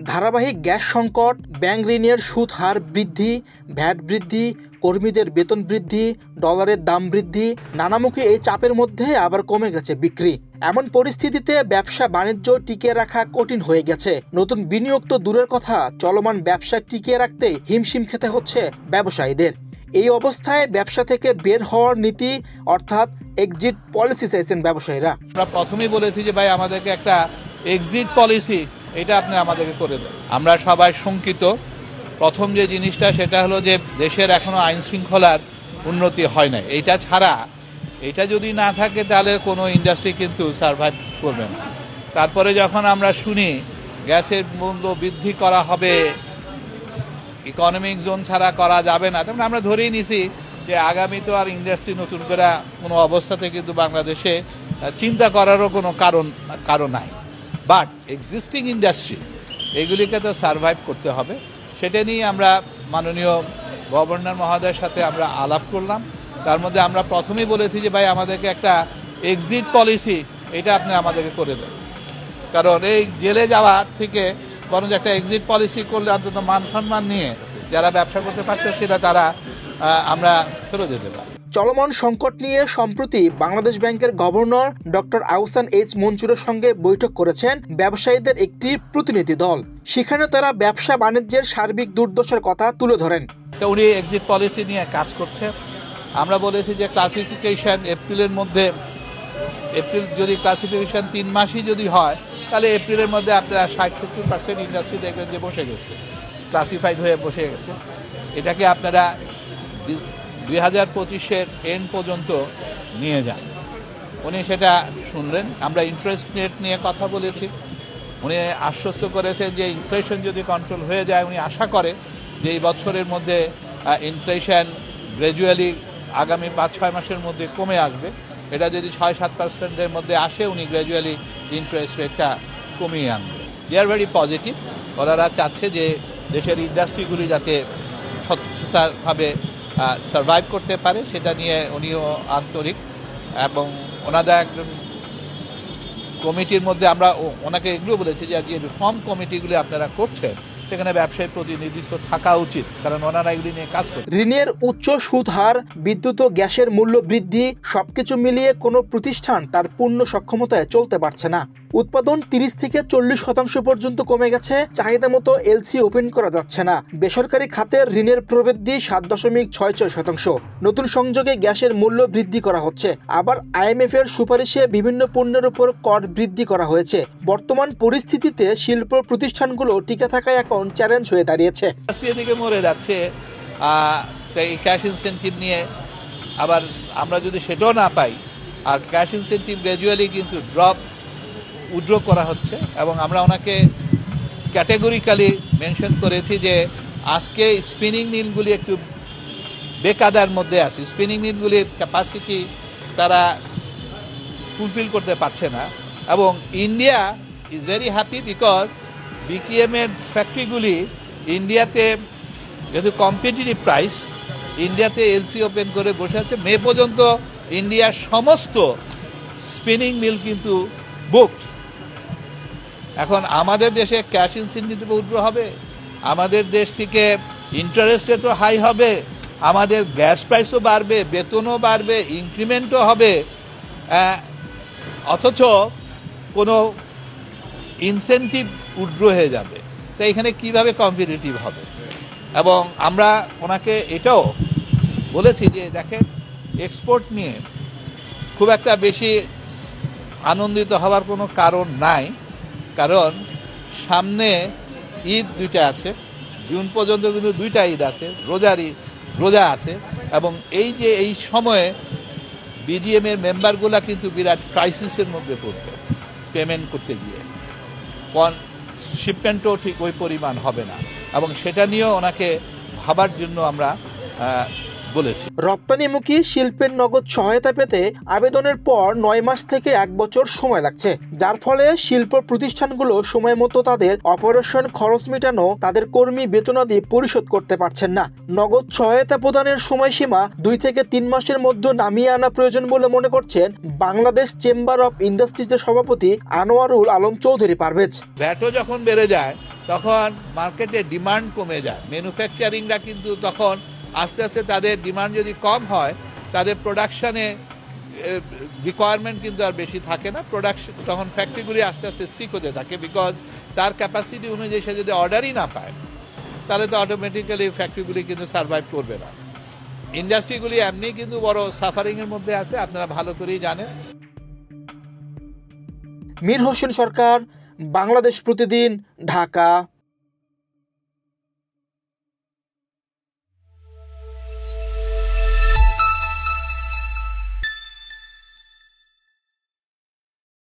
ধারাবাহিক গ্যাস সংকট, ব্যাংক ঋণের সুদ হার বৃদ্ধি, ভ্যাট বৃদ্ধি, কর্মীদের বেতন বৃদ্ধি, ডলারের দাম বৃদ্ধি, নানামুখী এই চাপের মধ্যে আবার কমে গেছে বিক্রি। এমন পরিস্থিতিতে ব্যবসা বাণিজ্য টিকিয়ে রাখা কঠিন হয়ে গেছে। নতুন বিনিয়োগ তো দূরের কথা, চলমান ব্যবসা টিকিয়ে রাখতে হিমশিম খেতে হচ্ছে ব্যবসায়ীদের। এই অবস্থায় ব্যবসা থেকে বের হওয়ার নীতি অর্থাৎ এক্সিট পলিসি চাইছেন ব্যবসায়ীরা। আমরা প্রথমেই বলেছি যে ভাই আমাদেরকে একটা এক্সিট পলিসি এটা আপনি আমাদেরকে করে দেন। আমরা সবাই শঙ্কিত। প্রথম যে জিনিসটা সেটা হলো যে দেশের এখনো আইন শৃঙ্খলার উন্নতি হয় না। এইটা ছাড়া, এটা যদি না থাকে তাহলে কোনো ইন্ডাস্ট্রি কিন্তু সার্ভাইভ করবে না। তারপরে যখন আমরা শুনি গ্যাসের মূল্য বৃদ্ধি করা হবে, ইকোনমিক জোন ছাড়া করা যাবে না, তখন আমরা ধরেই নিছি যে আগামী তো আর ইন্ডাস্ট্রি নতুন করে কোনো অবস্থাতে কিন্তু বাংলাদেশে চিন্তা করারও কোনো কারণ নাই। বাট এক্সিস্টিং ইন্ডাস্ট্রি এগুলিকে তো সার্ভাইভ করতে হবে। সেটা নিয়ে আমরা মাননীয় গভর্নর মহোদয়ের সাথে আমরা আলাপ করলাম। তার মধ্যে আমরা প্রথমেই বলেছি যে ভাই আমাদেরকে একটা এক্সিট পলিসি এটা আপনি আমাদেরকে করে দেন। কারণ এই জেলে যাওয়ার থেকে বরং একটা এক্সিট পলিসি করলে অন্তত মান সম্মান নিয়ে যারা ব্যবসা করতে পারতেছে না তারা আমরা ফেরত যেতে পারি। চলমান সংকট নিয়ে সম্প্রতি বাংলাদেশ ব্যাংকের গভর্নর ডক্টর আহসান এইচ মনসুরের সঙ্গে বৈঠক করেছেন ব্যবসায়ীদের একটি প্রতিনিধি দল। সেখানে তারা ব্যবসা বাণিজ্যের সার্বিক দুর্দশার কথা তুলে ধরেন। উনি এক্সিট পলিসি নিয়ে কাজ করছে। আমরা বলেছি যে ক্লাসিফিকেশন এপ্রিলের মধ্যে, এপ্রিল যদি ক্লাসিফিকেশন 3 মাসই যদি হয় তাহলে এপ্রিলের মধ্যে আপনারা 60-70% ইন্ডাস্ট্রি দেখবেন যে বসে গেছে, ক্লাসিফাইড হয়ে বসে গেছে। এটাকে আপনারা 2025-এর এন্ড পর্যন্ত নিয়ে যান। উনি সেটা শুনলেন। আমরা ইন্টারেস্ট রেট নিয়ে কথা বলেছি। উনি আশ্বস্ত করেছেন যে ইনফ্লেশন যদি কন্ট্রোল হয়ে যায়, উনি আশা করে যে এই বছরের মধ্যে ইনফ্লেশন গ্র্যাজুয়ালি আগামী 5-6 মাসের মধ্যে কমে আসবে। এটা যদি 6-7%-এর মধ্যে আসে, উনি গ্র্যাজুয়ালি ইন্টারেস্ট রেটটা কমিয়ে আনবে। দে আর ভেরি পজিটিভ। ওনারা চাচ্ছে যে দেশের ইন্ডাস্ট্রিগুলি যাতে স্বচ্ছতাভাবে সার্ভাইভ করতে পারে, সেটা নিয়ে উনিও আন্তরিক। এবং ওনাদের একজন কমিটির মধ্যে আমরা ওনাকে এগুলো বলেছি যে রিফর্ম কমিটিগুলি আপনারা করছেন সেখানে ব্যবসায়ী প্রতিনিধিত্ব থাকা উচিত, কারণ ওনারা এগুলি নিয়ে কাজ করছে। ঋণের উচ্চ সুদ হার, বিদ্যুৎ ও গ্যাসের মূল্য বৃদ্ধি সবকিছু মিলিয়ে কোনো প্রতিষ্ঠান তার পূর্ণ সক্ষমতায় চলতে পারছে না। উৎপাদন 30-40% পর্যন্ত কমে গেছে। চাহিদা মতো এলসি ওপেন করা যাচ্ছে না। বেসরকারি খাতের ঋণের প্রবৃদ্ধি 7.66%। নতুন সংযোগে গ্যাসের মূল্য বৃদ্ধি করা হচ্ছে। আবার IMF এর সুপারিশে বিভিন্ন পণ্যের উপর কর বৃদ্ধি করা হয়েছে। বর্তমান পরিস্থিতিতে শিল্প প্রতিষ্ঠানগুলো টিকে থাকায় এখন চ্যালেঞ্জ হয়ে দাঁড়িয়েছে। এদিকে মরে যাচ্ছে এই ক্যাশ ইনসেন্টিভ নিয়ে। আবার আমরা যদি সেটাও না পাই, আর ক্যাশ ইনসেন্টিভ গ্র্যাজুয়ালি কিন্তু উইথড্র করা হচ্ছে। এবং আমরা ওনাকে ক্যাটেগরিক্যালি মেনশন করেছি যে আজকে স্পিনিং মিলগুলি একটু বেকায়দার মধ্যে আছে। স্পিনিং মিলগুলির ক্যাপাসিটি তারা ফুলফিল করতে পারছে না। এবং India is very happy because BKM এর ফ্যাক্টরিগুলি ইন্ডিয়াতে যেহেতু কম্পিটিটিভ প্রাইস, ইন্ডিয়াতে এলসি ওপেন করে বসে আছে। মে পর্যন্ত ইন্ডিয়ার সমস্ত স্পিনিং মিল কিন্তু বুকড। এখন আমাদের দেশে ক্যাশ ইনসেন্টিভ উইথড্র হবে, আমাদের দেশ থেকে ইন্টারেস্ট রেটও হাই হবে, আমাদের গ্যাস প্রাইসও বাড়বে, বেতনও বাড়বে, ইনক্রিমেন্টও হবে, অথচ কোনো ইনসেন্টিভ উইথড্র হয়ে যাবে। তো এখানে কিভাবে কম্পিটিটিভ হবে? এবং আমরা ওনাকে এটাও বলেছি যে দেখেন, এক্সপোর্ট নিয়ে খুব একটা বেশি আনন্দিত হওয়ার কোনো কারণ নাই। কারণ সামনে ঈদ 2টা আছে, জুন পর্যন্ত কিন্তু 2টা ঈদ আছে, রোজা আছে। এবং এই সময়ে BGM এর মেম্বারগুলা কিন্তু বিরাট ক্রাইসিসের মধ্যে পড়বে। পেমেন্ট করতে গিয়ে শিপমেন্টও ঠিক ওই পরিমাণ হবে না। এবং সেটা নিয়েও ওনাকে ভাবার জন্য আমরা বলেছি। রপ্তানিমুখী শিল্পের নগদ সহায়তা পেতে আবেদনের পর 9 মাস থেকে 1 বছর সময় লাগছে, যার ফলে শিল্প প্রতিষ্ঠানগুলো সময় মতো তাদের অপারেশন খরচ মেটানো, তাদের কর্মী বেতনাদি পরিশোধ করতে পারছেন না। নগদ সহায়তা প্রদানের সময়সীমা 2 থেকে 3 মাসের মধ্যে নামিয়ে আনা প্রয়োজন বলে মনে করছেন বাংলাদেশ চেম্বার অব ইন্ডাস্ট্রিজের সভাপতি আনোয়ারুল আলম চৌধুরী পারভেজ। ভ্যাটও যখন বেড়ে যায় তখন মার্কেটে ডিমান্ড কমে যায়, ম্যানুফ্যাকচারিংরা কিন্তু তখন আস্তে আস্তে তাদের ডিমান্ড যদি কম হয় তাদের প্রোডাকশনে রিকোয়ারমেন্ট কিন্তু আর বেশি থাকে না, প্রোডাকশন তখন ফ্যাক্টরিগুলি আস্তে আস্তে সিক হতে থাকে, বিকজ তার ক্যাপাসিটি অনুযায়ী সে যদি অর্ডারই না পায় তাহলে তো অটোমেটিক্যালি ফ্যাক্টরিগুলি কিন্তু সার্ভাইভ করবে না। ইন্ডাস্ট্রিগুলি এমনি কিন্তু বড় সাফারিংয়ের মধ্যে আছে, আপনারা ভালো করেই জানেন। মীর হোসেন সরকার, বাংলাদেশ প্রতিদিন, ঢাকা।